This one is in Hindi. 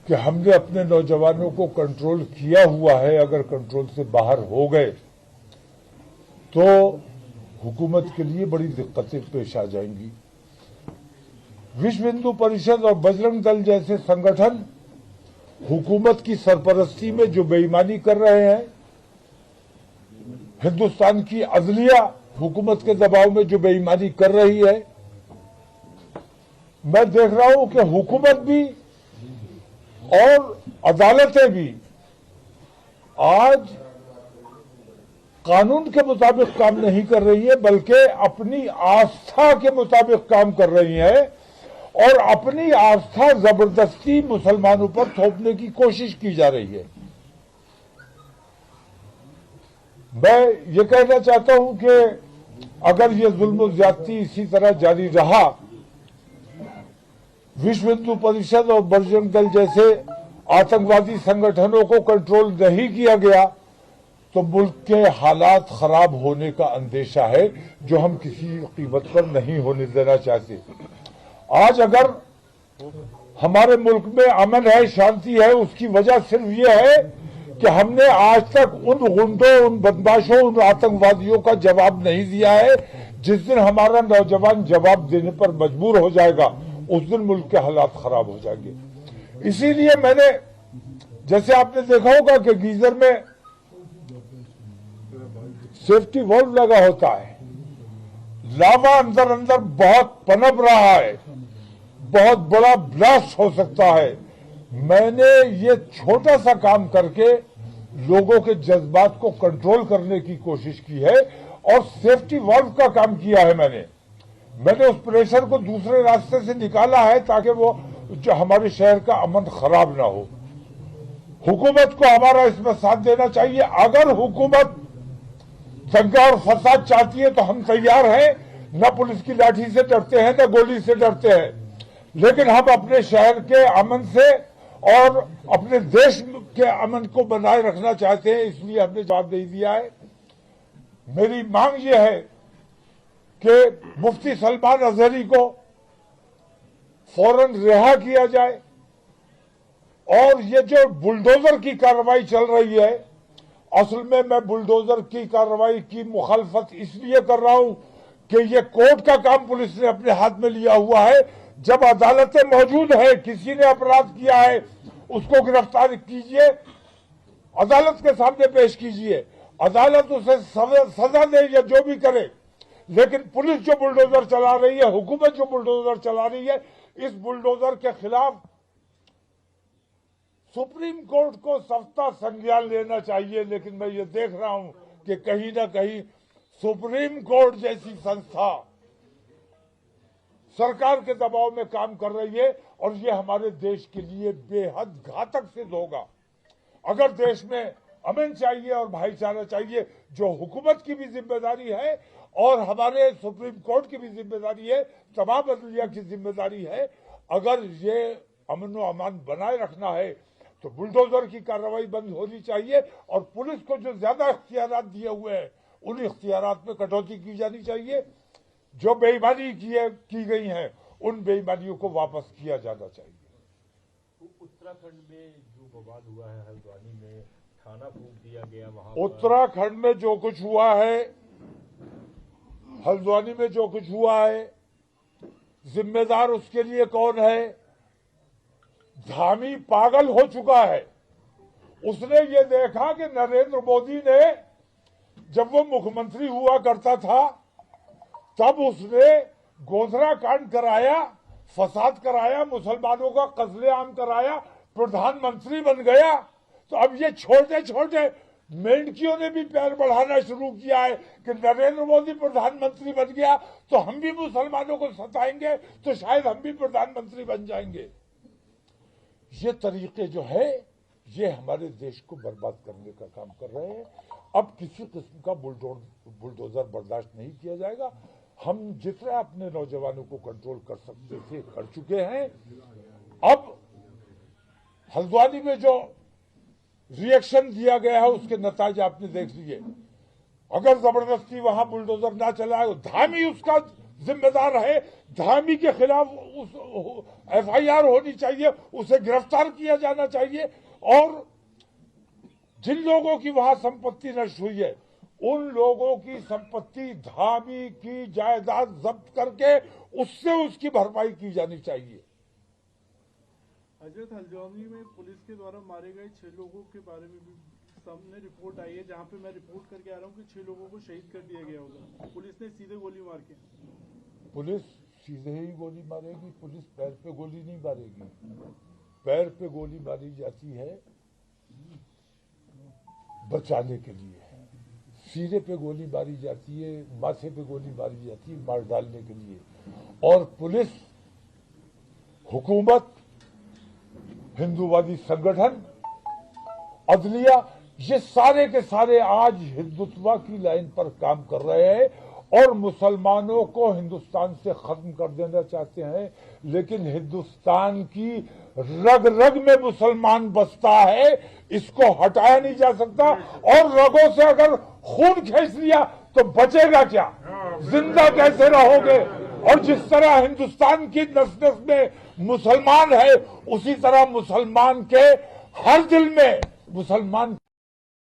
कि हमने अपने नौजवानों को कंट्रोल किया हुआ है, अगर कंट्रोल से बाहर हो गए तो हुकूमत के लिए बड़ी दिक्कतें पेश आ जाएंगी। विश्व हिंदू परिषद और बजरंग दल जैसे संगठन हुकूमत की सरपरस्ती में जो बेईमानी कर रहे हैं, हिंदुस्तान की अदलिया हुकूमत के दबाव में जो बेईमानी कर रही है, मैं देख रहा हूं कि हुकूमत भी और अदालतें भी आज कानून के मुताबिक काम नहीं कर रही है, बल्कि अपनी आस्था के मुताबिक काम कर रही है और अपनी आस्था जबरदस्ती मुसलमानों पर थोपने की कोशिश की जा रही है। मैं ये कहना चाहता हूं कि अगर ये जुल्म ज्यादती इसी तरह जारी रहा, विश्व हिंदू परिषद और बजरंग दल जैसे आतंकवादी संगठनों को कंट्रोल नहीं किया गया, तो मुल्क के हालात खराब होने का अंदेशा है, जो हम किसी कीमत पर नहीं होने देना चाहते। आज अगर हमारे मुल्क में अमन है, शांति है, उसकी वजह सिर्फ ये है कि हमने आज तक उन गुंडों, उन बदमाशों, उन आतंकवादियों का जवाब नहीं दिया है। जिस दिन हमारा नौजवान जवाब देने पर मजबूर हो जाएगा, उस दिन मुल्क के हालात खराब हो जाएंगे। इसीलिए मैंने, जैसे आपने देखा होगा कि गीजर में सेफ्टी वॉल्व लगा होता है, लावा अंदर अंदर बहुत पनप रहा है, बहुत बड़ा ब्लास्ट हो सकता है। मैंने ये छोटा सा काम करके लोगों के जज्बात को कंट्रोल करने की कोशिश की है और सेफ्टी वॉल्व का काम किया है। मैंने उस प्रेशर को दूसरे रास्ते से निकाला है ताकि वो जो हमारे शहर का अमन खराब ना हो। हुकूमत को हमारा इसमें साथ देना चाहिए। अगर हुकूमत दंगा और फसाद चाहती है तो हम तैयार हैं, न पुलिस की लाठी से डरते हैं, न गोली से डरते हैं, लेकिन हम अपने शहर के अमन से और अपने देश के अमन को बनाए रखना चाहते हैं, इसलिए हमने जवाब दे दिया है। मेरी मांग ये है कि मुफ्ती सलमान अजहरी को फौरन रिहा किया जाए और ये जो बुलडोजर की कार्रवाई चल रही है, असल में मैं बुलडोजर की कार्रवाई की मुखालफत इसलिए कर रहा हूं कि ये कोर्ट का काम पुलिस ने अपने हाथ में लिया हुआ है। जब अदालतें मौजूद है, किसी ने अपराध किया है, उसको गिरफ्तार कीजिए, अदालत के सामने पेश कीजिए, अदालत उसे सजा दे या जो भी करे। लेकिन पुलिस जो बुलडोजर चला रही है, हुकूमत जो बुलडोजर चला रही है, इस बुलडोजर के खिलाफ सुप्रीम कोर्ट को सख्त संज्ञान लेना चाहिए। लेकिन मैं ये देख रहा हूं कि कहीं ना कहीं सुप्रीम कोर्ट जैसी संस्था सरकार के दबाव में काम कर रही है और ये हमारे देश के लिए बेहद घातक सिद्ध होगा। अगर देश में अमन चाहिए और भाईचारा चाहिए, जो हुकूमत की भी जिम्मेदारी है और हमारे सुप्रीम कोर्ट की भी जिम्मेदारी है, तमाम अदलिया की जिम्मेदारी है, अगर ये अमन व अमान बनाए रखना है तो बुलडोजर की कार्रवाई बंद होनी चाहिए और पुलिस को जो ज्यादा इख्तियारात दिए हुए हैं, उन इख्तियारात में कटौती की जानी चाहिए। जो बेईमानी की गई हैं, उन बेईमानियों को वापस किया जाना चाहिए। उत्तराखंड में जो बवाल हुआ है, हल्द्वानी में थाना फूंक दिया गया, वहां उत्तराखंड में जो कुछ हुआ है, हल्द्वानी में जो कुछ हुआ है, जिम्मेदार उसके लिए कौन है? धामी पागल हो चुका है। उसने ये देखा कि नरेंद्र मोदी ने, जब वो मुख्यमंत्री हुआ करता था, तब उसने गोधरा कांड कराया, फसाद कराया, मुसलमानों का कत्लेआम कराया, प्रधानमंत्री बन गया। तो अब ये छोटे छोटे मेंढकियों ने भी पैर बढ़ाना शुरू किया है कि नरेंद्र मोदी प्रधानमंत्री बन गया तो हम भी मुसलमानों को सताएंगे, तो शायद हम भी प्रधानमंत्री बन जाएंगे। ये तरीके जो है, ये हमारे देश को बर्बाद करने का काम कर रहे हैं। अब किसी किस्म का बुलडोजर बर्दाश्त नहीं किया जाएगा। हम जितना अपने नौजवानों को कंट्रोल कर सकते थे, कर चुके हैं। अब हल्द्वानी में जो रिएक्शन दिया गया है, उसके नतीजे आपने देख लिए। अगर जबरदस्ती वहां बुलडोजर ना चलाए, धामी उसका जिम्मेदार है। धामी के खिलाफ उस FIR होनी चाहिए, उसे गिरफ्तार किया जाना चाहिए। और जिन लोगों की वहां संपत्ति नष्ट हुई है, उन लोगों की संपत्ति धामी की जायदाद जब्त करके उससे उसकी भरपाई की जानी चाहिए। हजरत हल्द्वानी में पुलिस के द्वारा मारे गए 6 लोगों के बारे में भी सामने रिपोर्ट आई है, जहां पे मैं रिपोर्ट करके आ रहा हूं कि 6 लोगों को शहीद कर दिया गया होगा। पुलिस ने सीधे गोली मार के। पुलिस सीधे ही गोली मारेगी? पुलिस पैर पे गोली नहीं मारेगी। पैर पे गोली मारी जाती है बचाने के लिए, सीने पे गोली मारी जाती है, माथे पे गोली मारी जाती है मार डालने के लिए। और पुलिस, हुकूमत, हिंदूवादी संगठन, अदलिया, ये सारे के सारे आज हिंदुत्व की लाइन पर काम कर रहे हैं और मुसलमानों को हिंदुस्तान से खत्म कर देना चाहते हैं। लेकिन हिंदुस्तान की रग रग में मुसलमान बसता है, इसको हटाया नहीं जा सकता। और रगों से अगर खून खींच लिया तो बचेगा क्या? जिंदा कैसे रहोगे? और जिस तरह हिंदुस्तान की नस-नस में मुसलमान है, उसी तरह मुसलमान के हर दिल में मुसलमान